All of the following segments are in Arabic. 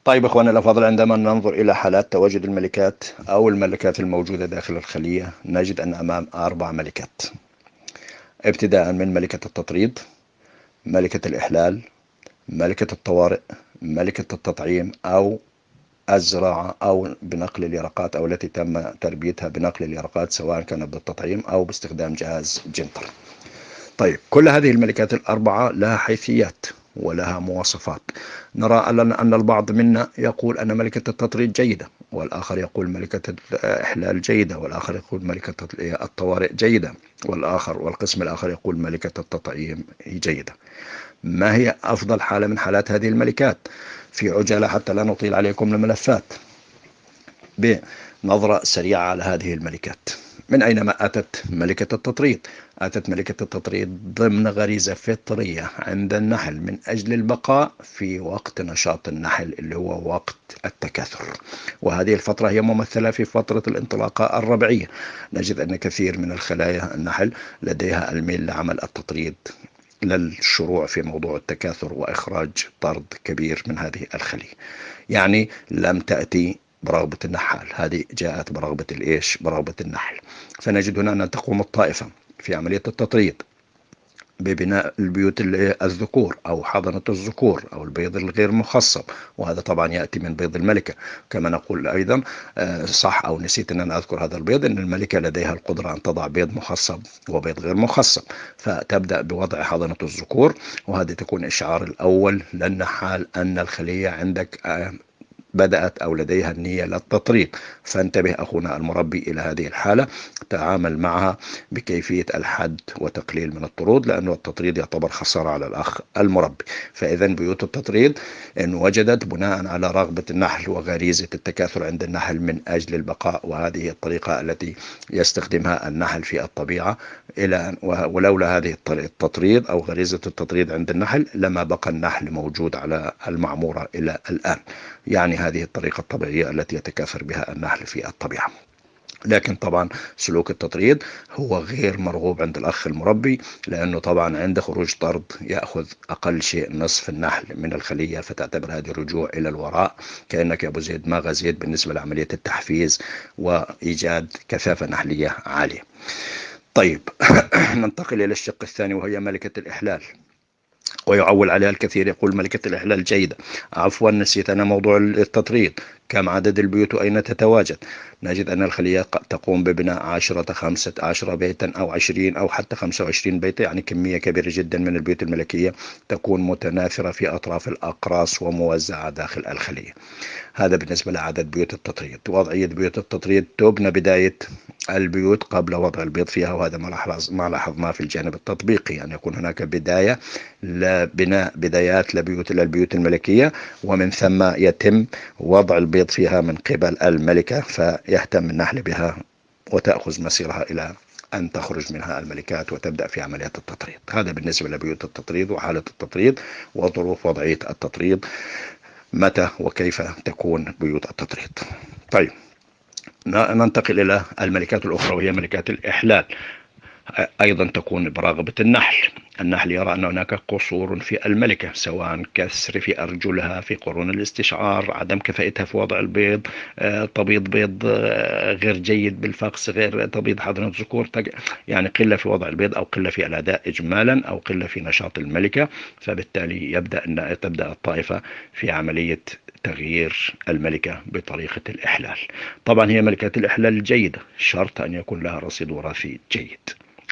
طيب إخواني الأفاضل، عندما ننظر إلى حالات تواجد الملكات أو الملكات الموجودة داخل الخلية نجد أن أمام 4 ملكات، ابتداء من ملكة التطريد، ملكة الإحلال، ملكة الطوارئ، ملكة التطعيم أو الزراعة أو بنقل اليرقات، أو التي تم تربيتها بنقل اليرقات سواء كانت بالتطعيم أو باستخدام جهاز جنتر. طيب، كل هذه الملكات ال4 لها حيثيات ولها مواصفات. نرى أن البعض منا يقول أن ملكة التطريد جيدة، والآخر يقول ملكة الإحلال جيدة، والآخر يقول ملكة الطوارئ جيدة، والقسم الآخر يقول ملكة التطعيم جيدة. ما هي أفضل حالة من حالات هذه الملكات؟ في عجالة حتى لا نطيل عليكم الملفات، بنظرة سريعة على هذه الملكات. من أينما أتت ملكة التطريد؟ أتت ملكة التطريد ضمن غريزة فطرية عند النحل من أجل البقاء في وقت نشاط النحل اللي هو وقت التكاثر، وهذه الفترة هي ممثلة في فترة الانطلاقة الربيعية. نجد أن كثير من الخلايا النحل لديها الميل لعمل التطريد للشروع في موضوع التكاثر وإخراج طرد كبير من هذه الخلية. يعني لم تأتي برغبة النحال، هذه جاءت برغبة الإيش؟ برغبة النحل. فنجد هنا أن تقوم الطائفة في عملية التطريد ببناء البيوت الذكور أو حضنة الذكور أو البيض الغير مخصب، وهذا طبعا يأتي من بيض الملكة. كما نقول أيضا، صح أو نسيت أن أنا أذكر هذا البيض، أن الملكة لديها القدرة أن تضع بيض مخصب وبيض غير مخصب، فتبدأ بوضع حضنة الذكور، وهذا تكون إشعار الأول للنحال أن الخلية عندك بدأت أو لديها النية للتطريد. فانتبه أخونا المربي إلى هذه الحالة، تعامل معها بكيفية الحد وتقليل من الطرود، لأنه التطريد يعتبر خسارة على الأخ المربي. فإذا بيوت التطريد إن وجدت بناء على رغبة النحل وغريزة التكاثر عند النحل من أجل البقاء، وهذه الطريقة التي يستخدمها النحل في الطبيعة، ولولا هذه التطريد أو غريزة التطريد عند النحل لما بقى النحل موجود على المعمورة إلى الآن. يعني هذه الطريقة الطبيعية التي يتكاثر بها النحل في الطبيعة. لكن طبعا سلوك التطريد هو غير مرغوب عند الأخ المربي، لأنه طبعا عند خروج طرد يأخذ أقل شيء نصف النحل من الخلية، فتعتبر هذه الرجوع إلى الوراء، كأنك يا أبو زيد ما غزيت بالنسبة لعملية التحفيز وإيجاد كثافة نحلية عالية. طيب ننتقل إلى الشق الثاني وهي ملكة الإحلال، ويعول عليها الكثير، يقول ملكة الإحلال جيدة. عفوا نسيت أنا موضوع التطريد. كم عدد البيوت وأين تتواجد؟ نجد أن الخلية تقوم ببناء 15 بيتا أو 20 أو حتى 25 بيتا، يعني كمية كبيرة جدا من البيوت الملكية تكون متناثرة في أطراف الأقراص وموزعة داخل الخلية. هذا بالنسبة لعدد بيوت التطريد. وضعية بيوت التطريد تبنى بداية البيوت قبل وضع البيض فيها، وهذا ما لاحظناه في الجانب التطبيقي، أن يكون هناك بداية لبناء بدايات للبيوت الملكية، ومن ثم يتم وضع البيض فيها من قبل الملكة، فيهتم النحل بها وتأخذ مسيرها إلى أن تخرج منها الملكات وتبدأ في عمليات التطريد. هذا بالنسبة لبيوت التطريد وحالة التطريد وظروف وضعية التطريد، متى وكيف تكون بيوت التطريد. طيب، ننتقل إلى الملكات الأخرى وهي ملكات الإحلال. أيضا تكون برغبة النحل. النحل يرى أن هناك قصور في الملكة، سواء كسر في أرجلها، في قرون الاستشعار، عدم كفاءتها في وضع البيض، تبيض بيض غير جيد بالفقس، غير تبيض حضنة ذكور، يعني قلة في وضع البيض أو قلة في الأداء إجمالا أو قلة في نشاط الملكة. فبالتالي تبدأ الطائفة في عملية تغيير الملكة بطريقة الإحلال. طبعا هي ملكات الإحلال الجيدة، شرط أن يكون لها رصيد وراثي جيد.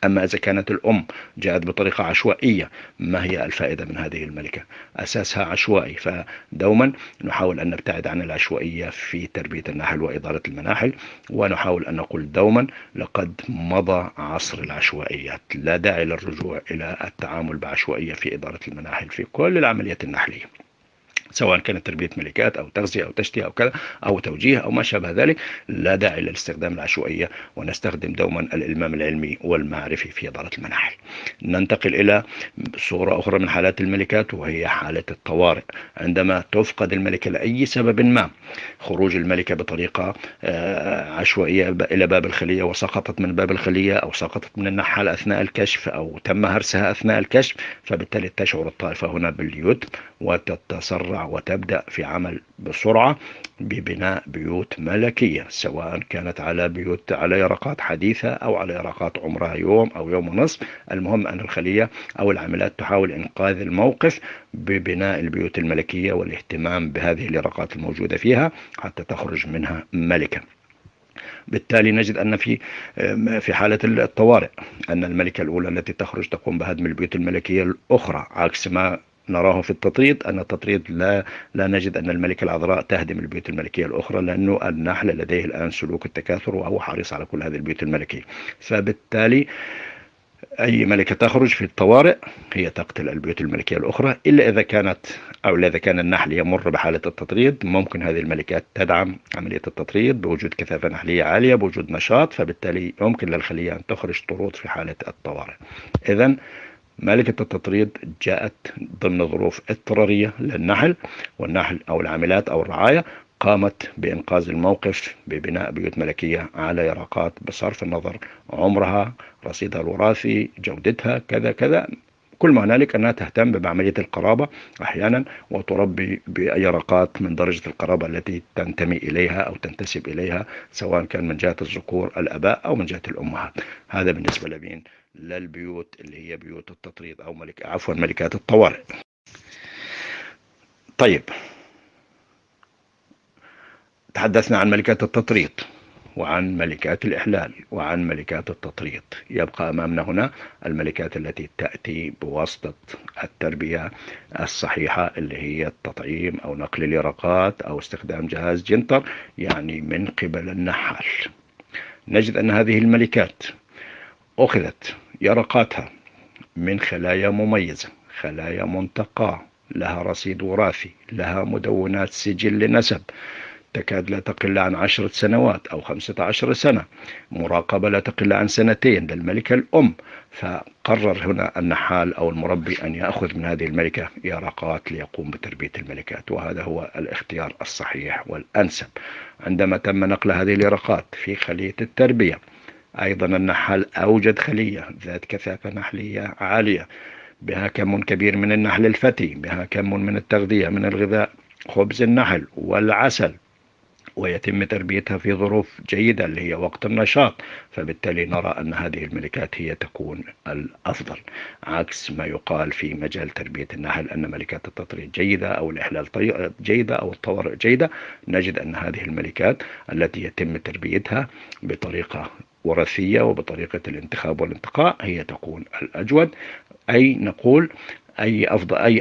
أما إذا كانت الأم جاءت بطريقة عشوائية، ما هي الفائدة من هذه الملكة؟ أساسها عشوائي، فدوما نحاول أن نبتعد عن العشوائية في تربية النحل وإدارة المناحل، ونحاول أن نقول دوما لقد مضى عصر العشوائيات، لا داعي للرجوع إلى التعامل بعشوائية في إدارة المناحل في كل العمليات النحلية، سواء كانت تربية ملكات أو تغذية أو تشتية أو كذا أو توجيه أو ما شابه ذلك. لا داعي للاستخدام العشوائية، ونستخدم دوما الإلمام العلمي والمعرفي في إدارة المناحل. ننتقل إلى صورة أخرى من حالات الملكات وهي حالة الطوارئ. عندما تفقد الملكة لأي سبب ما، خروج الملكة بطريقة عشوائية إلى باب الخلية وسقطت من باب الخلية أو سقطت من النحال أثناء الكشف أو تم هرسها أثناء الكشف، فبالتالي تشعر الطائفة هنا باليتم وتتسرع تسرع وتبدأ في عمل بسرعة ببناء بيوت ملكية، سواء كانت على يرقات حديثة أو على يرقات عمرها يوم أو يوم ونصف. المهم أن الخلية أو العاملات تحاول إنقاذ الموقف ببناء البيوت الملكية والاهتمام بهذه اليرقات الموجودة فيها حتى تخرج منها ملكة. بالتالي نجد أن في حالة الطوارئ أن الملكة الأولى التي تخرج تقوم بهدم البيوت الملكية الأخرى، عكس ما نراه في التطريد. أن التطريد لا نجد أن الملكة العذراء تهدم البيوت الملكية الأخرى، لأنه النحل لديه الآن سلوك التكاثر وهو حريص على كل هذه البيوت الملكية. فبالتالي أي ملكة تخرج في الطوارئ هي تقتل البيوت الملكية الأخرى، إلا إذا كان النحل يمر بحالة التطريد. ممكن هذه الملكات تدعم عملية التطريد بوجود كثافة نحلية عالية، بوجود نشاط، فبالتالي يمكن للخلية أن تخرج طرود في حالة الطوارئ. إذا ملكة التطريد جاءت ضمن ظروف اضطرارية للنحل، والنحل أو العاملات أو الرعاية قامت بإنقاذ الموقف ببناء بيوت ملكية على يرقات بصرف النظر عمرها، رصيدها الوراثي، جودتها، كذا كذا. كل ما هنالك أنها تهتم بعملية القرابة أحيانا وتربي بيرقات من درجة القرابة التي تنتمي إليها أو تنتسب إليها، سواء كان من جهة الذكور الآباء أو من جهة الأمهات. هذا بالنسبة للبيوت اللي هي بيوت التطريد أو ملكات الطوارئ. طيب، تحدثنا عن ملكات التطريد وعن ملكات الإحلال وعن ملكات التطريد. يبقى أمامنا هنا الملكات التي تأتي بواسطة التربية الصحيحة، اللي هي التطعيم أو نقل اليرقات أو استخدام جهاز جنتر، يعني من قبل النحال. نجد أن هذه الملكات أخذت يرقاتها من خلايا مميزة، خلايا منتقاة، لها رصيد وراثي، لها مدونات سجل نسب تكاد لا تقل عن 10 سنوات أو 15 سنة، مراقبة لا تقل عن 2 للملكة الأم. فقرر هنا النحال أو المربي أن يأخذ من هذه الملكة يرقات ليقوم بتربية الملكات، وهذا هو الاختيار الصحيح والأنسب. عندما تم نقل هذه اليرقات في خلية التربية، أيضا النحال أوجد خلية ذات كثافة نحلية عالية، بها كم كبير من النحل الفتي، بها كم من التغذية من الغذاء، خبز النحل والعسل، ويتم تربيتها في ظروف جيدة اللي هي وقت النشاط. فبالتالي نرى أن هذه الملكات هي تكون الأفضل، عكس ما يقال في مجال تربية النحل أن ملكات التطريد جيدة أو الإحلال جيدة أو الطوارئ جيدة. نجد أن هذه الملكات التي يتم تربيتها بطريقة وراثية وبطريقة الانتخاب والانتقاء هي تكون الأجود. أي نقول أي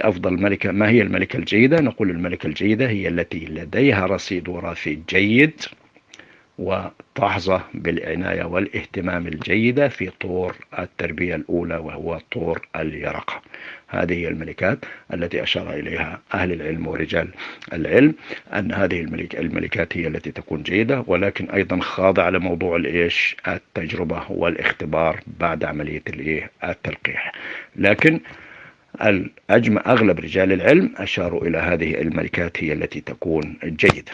أفضل ملكة. ما هي الملكة الجيدة؟ نقول الملكة الجيدة هي التي لديها رصيد وراثي جيد وتحظى بالعناية والاهتمام الجيدة في طور التربية الأولى، وهو طور اليرقة. هذه هي الملكات التي أشار إليها أهل العلم ورجال العلم، أن هذه الملكات هي التي تكون جيدة، ولكن أيضا خاضعة لموضوع التجربة والاختبار بعد عملية التلقيح. لكن أغلب رجال العلم أشاروا إلى هذه الملكات هي التي تكون جيدة.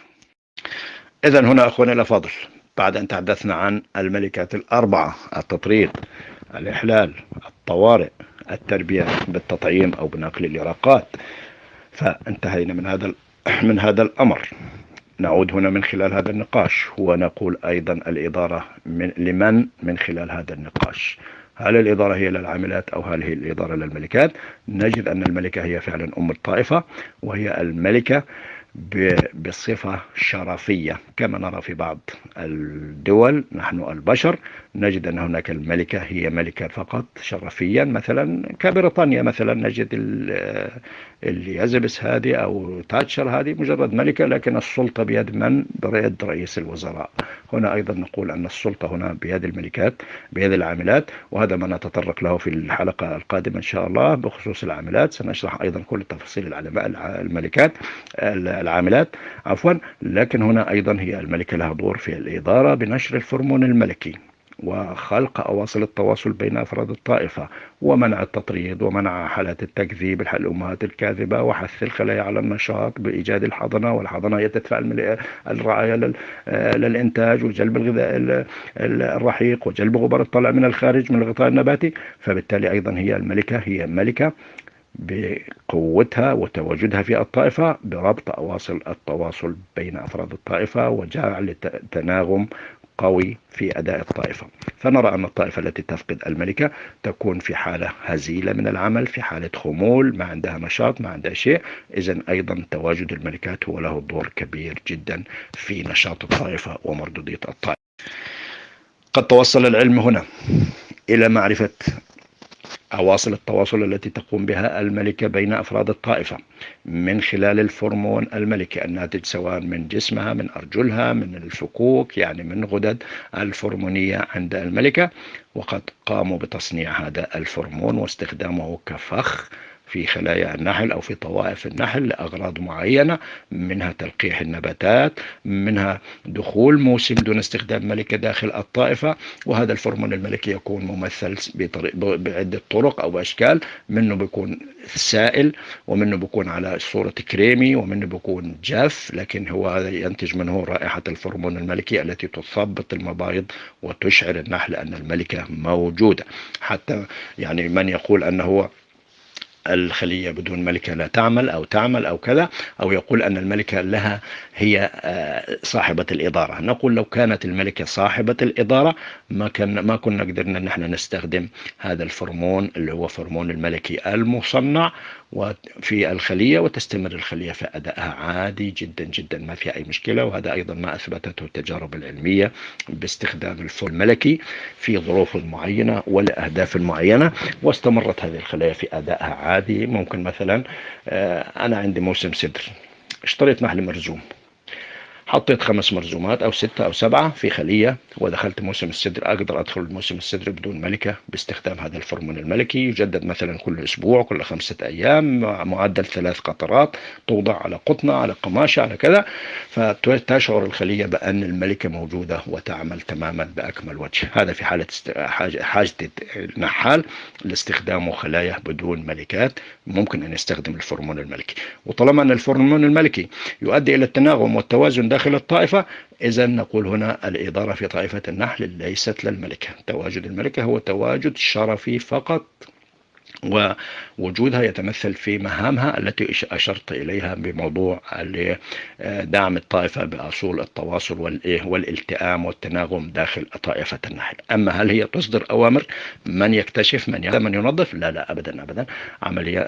إذا هنا أخواني الأفاضل، بعد أن تحدثنا عن الملكات الأربعة: التطريد، الإحلال، الطوارئ، التربية بالتطعيم أو بنقل اليرقات، فانتهينا من هذا الأمر. نعود هنا من خلال هذا النقاش ونقول أيضا الإدارة من خلال هذا النقاش. هل الإدارة هي للعاملات أو هل هي الإدارة للملكات؟ نجد أن الملكة هي فعلا أم الطائفة، وهي الملكة بصفة شرفية، كما نرى في بعض الدول. نحن البشر نجد أن هناك الملكة هي ملكة فقط شرفيا، مثلا كبريطانيا مثلا نجد اليزابيث هذه أو تاتشر هذه مجرد ملكة، لكن السلطة بيد من؟ بيد رئيس الوزراء. هنا أيضا نقول أن السلطة هنا بيد الملكات، بيد العاملات، وهذا ما نتطرق له في الحلقة القادمة إن شاء الله بخصوص العاملات. سنشرح أيضا كل تفاصيل العاملات عفوا. لكن هنا أيضا هي الملكة لها دور في الإدارة بنشر الفرمون الملكي وخلق أواصر التواصل بين أفراد الطائفة، ومنع التطريد، ومنع حالات التكذيب، الأمهات الكاذبة، وحث الخلايا على النشاط بإيجاد الحضانة، والحضانة هي تدفع الرعاية للإنتاج وجلب الغذاء الرحيق وجلب غبار الطلع من الخارج من الغطاء النباتي. فبالتالي أيضا هي الملكة هي ملكة بقوتها وتواجدها في الطائفة بربط أواصر التواصل بين أفراد الطائفة وجعل تناغم قوي في أداء الطائفة. فنرى أن الطائفة التي تفقد الملكة تكون في حالة هزيلة من العمل، في حالة خمول، ما عندها نشاط، ما عندها شيء. إذن أيضا تواجد الملكات هو له دور كبير جدا في نشاط الطائفة ومردودية الطائفة. قد توصل العلم هنا إلى معرفة أواصر التواصل التي تقوم بها الملكة بين أفراد الطائفة من خلال الفرمون الملكي الناتج سواء من جسمها، من أرجلها، من الفكوك، يعني من غدد الفرمونية عند الملكة. وقد قاموا بتصنيع هذا الفرمون واستخدامه كفخ في خلايا النحل أو في طوائف النحل لأغراض معينة، منها تلقيح النباتات، منها دخول موسم دون استخدام ملكة داخل الطائفة. وهذا الفرمون الملكي يكون ممثل بعدة طرق أو أشكال، منه بيكون سائل، ومنه بيكون على صورة كريمي، ومنه بيكون جاف، لكن هو ينتج منه رائحة الفرمون الملكي التي تثبط المبايض وتشعر النحل أن الملكة موجودة. حتى يعني من يقول أنه الخلية بدون ملكة لا تعمل أو تعمل أو كذا، أو يقول أن الملكة لها هي صاحبة الإدارة. نقول لو كانت الملكة صاحبة الإدارة ما كنا قدرنا أن احنا نستخدم هذا الفرمون اللي هو فرمون الملكي المصنع وفي الخلية، وتستمر الخلية في أدائها عادي جدا جدا، ما في أي مشكلة. وهذا أيضا ما أثبتته التجارب العلمية باستخدام الفرمون الملكي في ظروف معينة ولأهداف معينة، واستمرت هذه الخلايا في أدائها عادي. ممكن مثلا أنا عندي موسم صدر، اشتريت نحل مرزوم، حطيت 5 مرزومات أو 6 أو 7 في خلية، ودخلت موسم الصدر. أقدر أدخل موسم الصدر بدون ملكة باستخدام هذا الفرمون الملكي، يجدد مثلا كل أسبوع، كل 5 أيام، معدل 3 قطرات، توضع على قطنة، على قماشة، على كذا، فتشعر الخلية بأن الملكة موجودة وتعمل تماما بأكمل وجه. هذا في حالة حاجة النحال لاستخدام خلايا بدون ملكات، ممكن أن يستخدم الفرمون الملكي. وطالما أن الفرمون الملكي يؤدي إلى التناغم والتوازن داخل الطائفة، إذا نقول هنا الإدارة في طائفة النحل ليست للملكة. تواجد الملكة هو تواجد شرفي فقط، ووجودها يتمثل في مهامها التي أشرت إليها بموضوع دعم الطائفة بأصول التواصل والالتئام والتناغم داخل طائفة النحل. أما هل هي تصدر أوامر من يكتشف، من يعلم، من ينظف؟ لا لا، أبدا أبدا.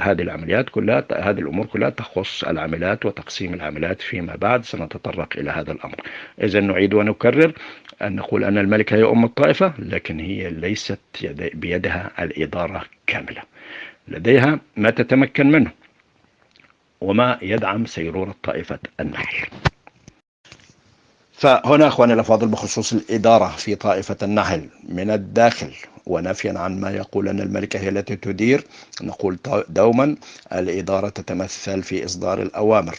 هذه العمليات كلها، هذه الأمور كلها تخص العاملات وتقسيم العاملات فيما بعد، سنتطرق إلى هذا الأمر. إذا نعيد ونكرر أن نقول أن الملكة هي أم الطائفة، لكن هي ليست بيدها الإدارة كاملة، لديها ما تتمكن منه وما يدعم سيرورة طائفة النحل. فهنا أخواني الأفاضل بخصوص الإدارة في طائفة النحل من الداخل، ونفيا عن ما يقول أن الملكة هي التي تدير، نقول دوما الإدارة تتمثل في إصدار الأوامر،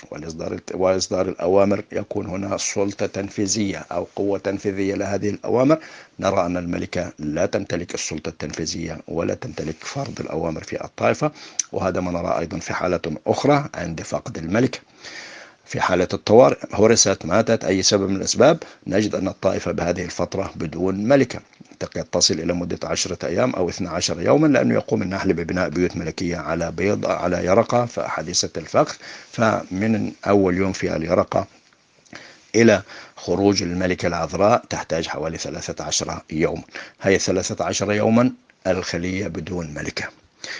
وإصدار الأوامر يكون هنا سلطة تنفيذية أو قوة تنفيذية لهذه الأوامر. نرى أن الملكة لا تمتلك السلطة التنفيذية ولا تمتلك فرض الأوامر في الطائفة، وهذا ما نرى أيضا في حالة أخرى عند فقد الملكة. في حالة الطوارئ، هرست، ماتت، أي سبب من الأسباب، نجد أن الطائفة بهذه الفترة بدون ملكة، قد تصل إلى مدة 10 أيام أو 12 يوما، لأنه يقوم النحل ببناء بيوت ملكية على بيض، على يرقة حديثة الفخ. فمن أول يوم في اليرقة إلى خروج الملكة العذراء تحتاج حوالي 13 يوم. هي 13 يوما الخلية بدون ملكة.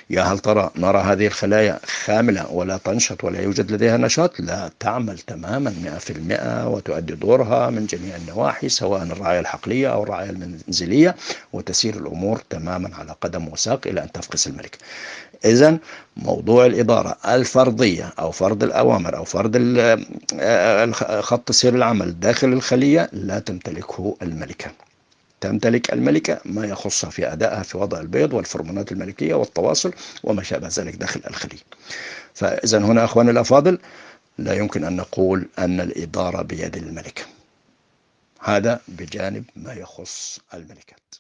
يا هل ترى نرى هذه الخلايا خاملة ولا تنشط ولا يوجد لديها نشاط؟ لا، تعمل تماما 100% وتؤدي دورها من جميع النواحي، سواء الرعاية الحقلية أو الرعاية المنزلية، وتسير الأمور تماما على قدم وساق إلى أن تفقس الملك. إذن موضوع الإدارة الفردية أو فرض الأوامر أو فرض خط سير العمل داخل الخلية لا تمتلكه الملكة. تمتلك الملكة ما يخصها في أدائها في وضع البيض والفرمونات الملكية والتواصل وما شابه ذلك داخل الخلية. فإذا هنا أخواني الأفاضل لا يمكن أن نقول أن الإدارة بيد الملكة، هذا بجانب ما يخص الملكات.